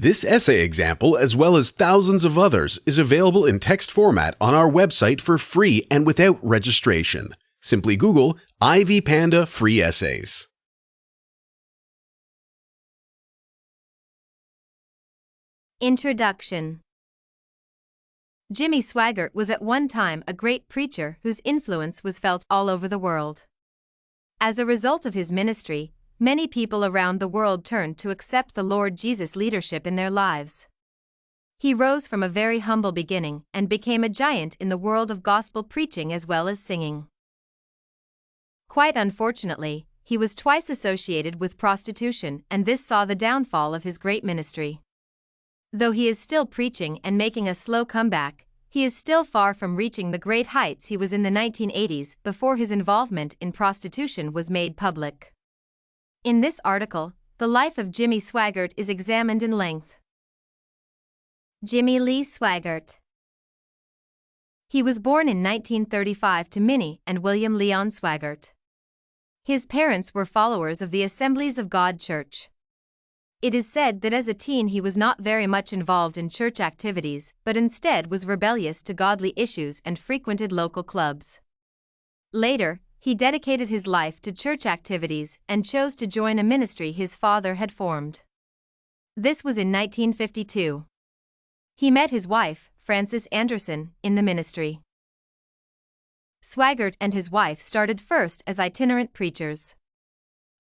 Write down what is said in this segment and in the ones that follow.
This essay example, as well as thousands of others, is available in text format on our website for free and without registration. Simply Google Ivy Panda Free Essays. Introduction. Jimmy Swaggart was at one time a great preacher whose influence was felt all over the world. As a result of his ministry, many people around the world turned to accept the Lord Jesus' leadership in their lives. He rose from a very humble beginning and became a giant in the world of gospel preaching as well as singing. Quite unfortunately, he was twice associated with prostitution, and this saw the downfall of his great ministry. Though he is still preaching and making a slow comeback, he is still far from reaching the great heights he was in the 1980s before his involvement in prostitution was made public. In this article, the life of Jimmy Swaggart is examined in length. Jimmy Lee Swaggart. He was born in 1935 to Minnie and William Leon Swaggart. His parents were followers of the Assemblies of God Church. It is said that as a teen he was not very much involved in church activities, but instead was rebellious to godly issues and frequented local clubs. Later, he dedicated his life to church activities and chose to join a ministry his father had formed. This was in 1952. He met his wife, Frances Anderson, in the ministry. Swaggart and his wife started first as itinerant preachers.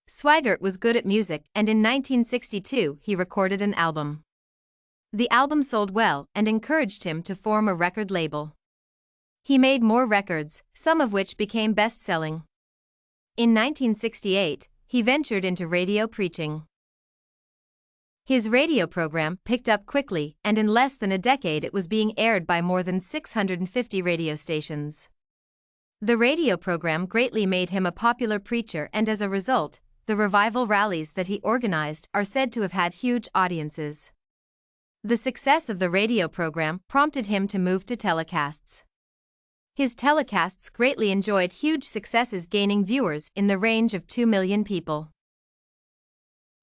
Swaggart was good at music, and in 1962 he recorded an album. The album sold well and encouraged him to form a record label. He made more records, some of which became best-selling. In 1968, he ventured into radio preaching. His radio program picked up quickly, and in less than a decade it was being aired by more than 650 radio stations. The radio program greatly made him a popular preacher, and as a result, the revival rallies that he organized are said to have had huge audiences. The success of the radio program prompted him to move to telecasts. His telecasts greatly enjoyed huge successes, gaining viewers in the range of 2 million people.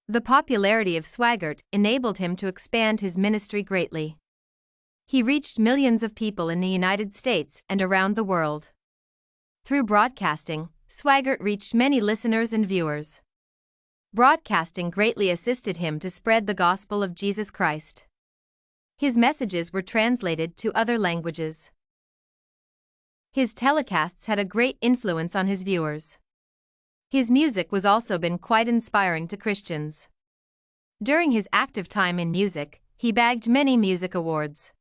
The popularity of Swaggart enabled him to expand his ministry greatly. He reached millions of people in the United States and around the world. Through broadcasting, Swaggart reached many listeners and viewers. Broadcasting greatly assisted him to spread the gospel of Jesus Christ. His messages were translated to other languages. His telecasts had a great influence on his viewers. His music was also been quite inspiring to Christians. During his active time in music, he bagged many music awards.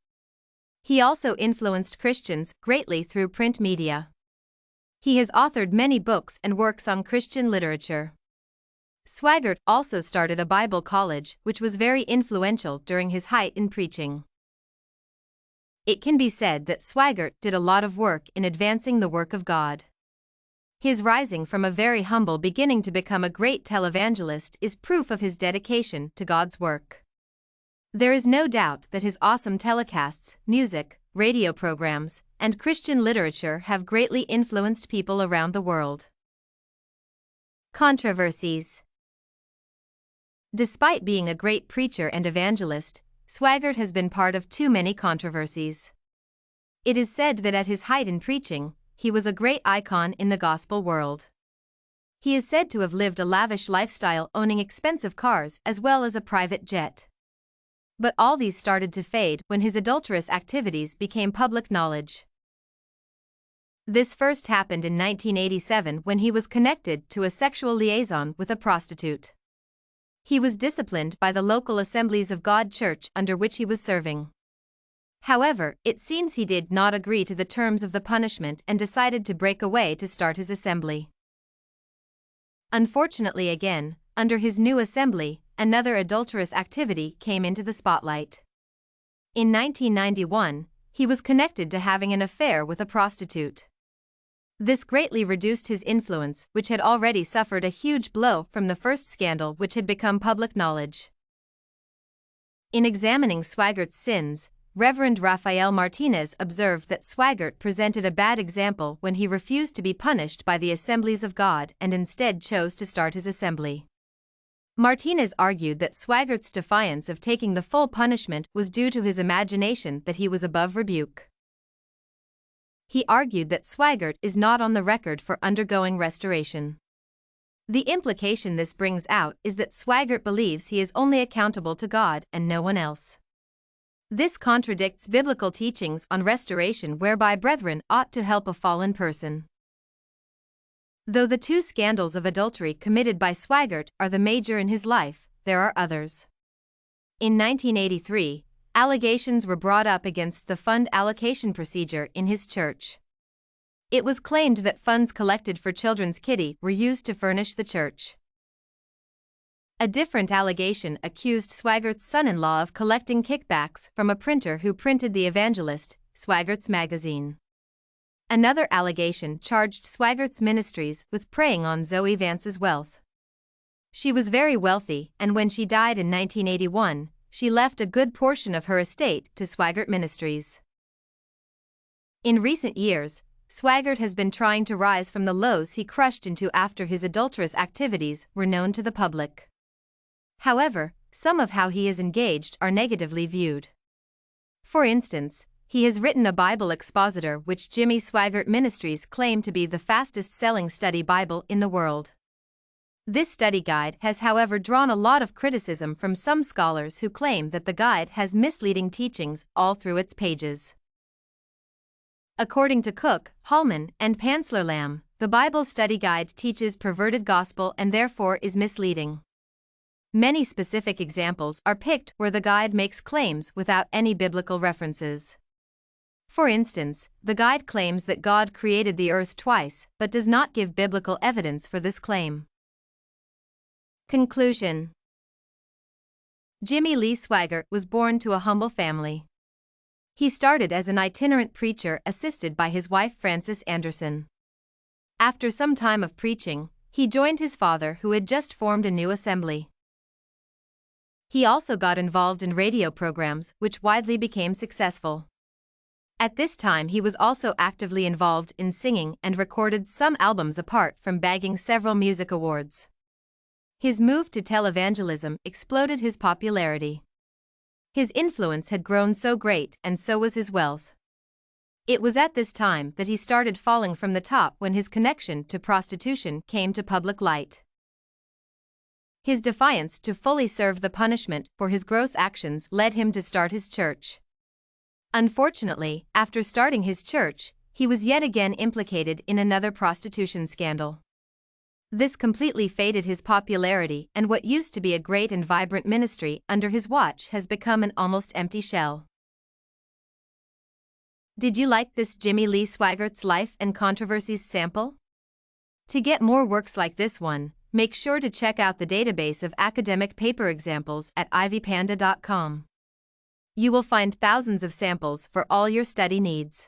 He also influenced Christians greatly through print media. He has authored many books and works on Christian literature. Swaggart also started a Bible college, which was very influential during his height in preaching. It can be said that Swaggart did a lot of work in advancing the work of God. His rising from a very humble beginning to become a great televangelist is proof of his dedication to God's work. There is no doubt that his awesome telecasts, music, radio programs, and Christian literature have greatly influenced people around the world. Controversies. Despite being a great preacher and evangelist, Swaggart has been part of too many controversies. It is said that at his height in preaching, he was a great icon in the gospel world. He is said to have lived a lavish lifestyle, owning expensive cars as well as a private jet. But all these started to fade when his adulterous activities became public knowledge. This first happened in 1987 when he was connected to a sexual liaison with a prostitute. He was disciplined by the local Assemblies of God Church under which he was serving. However, it seems he did not agree to the terms of the punishment and decided to break away to start his assembly. Unfortunately, again, under his new assembly, another adulterous activity came into the spotlight. In 1991, he was connected to having an affair with a prostitute. This greatly reduced his influence, which had already suffered a huge blow from the first scandal which had become public knowledge. In examining Swaggart's sins, Reverend Rafael Martinez observed that Swaggart presented a bad example when he refused to be punished by the Assemblies of God and instead chose to start his assembly. Martinez argued that Swaggart's defiance of taking the full punishment was due to his imagination that he was above rebuke. He argued that Swaggart is not on the record for undergoing restoration. The implication this brings out is that Swaggart believes he is only accountable to God and no one else. This contradicts biblical teachings on restoration whereby brethren ought to help a fallen person. Though the two scandals of adultery committed by Swaggart are the major in his life, there are others. In 1983, allegations were brought up against the fund allocation procedure in his church. It was claimed that funds collected for children's kitty were used to furnish the church. A different allegation accused Swaggart's son-in-law of collecting kickbacks from a printer who printed The Evangelist, Swaggart's magazine. Another allegation charged Swaggart's Ministries with preying on Zoe Vance's wealth. She was very wealthy, and when she died in 1981, she left a good portion of her estate to Swaggart Ministries. In recent years, Swaggart has been trying to rise from the lows he crushed into after his adulterous activities were known to the public. However, some of how he is engaged are negatively viewed. For instance, he has written a Bible Expositor which Jimmy Swaggart Ministries claim to be the fastest-selling study Bible in the world. This study guide has however drawn a lot of criticism from some scholars who claim that the guide has misleading teachings all through its pages. According to Cook, Hallman, and Pansler-Lam, the Bible study guide teaches perverted gospel and therefore is misleading. Many specific examples are picked where the guide makes claims without any biblical references. For instance, the guide claims that God created the earth twice, but does not give biblical evidence for this claim. Conclusion. Jimmy Lee Swaggart was born to a humble family. He started as an itinerant preacher assisted by his wife Frances Anderson. After some time of preaching, he joined his father who had just formed a new assembly. He also got involved in radio programs which widely became successful. At this time he was also actively involved in singing and recorded some albums apart from bagging several music awards. His move to televangelism exploded his popularity. His influence had grown so great and so was his wealth. It was at this time that he started falling from the top when his connection to prostitution came to public light. His defiance to fully serve the punishment for his gross actions led him to start his church. Unfortunately, after starting his church, he was yet again implicated in another prostitution scandal. This completely faded his popularity, and what used to be a great and vibrant ministry under his watch has become an almost empty shell. Did you like this Jimmy Lee Swaggart's Life and Controversies sample? To get more works like this one, make sure to check out the database of academic paper examples at ivypanda.com. You will find thousands of samples for all your study needs.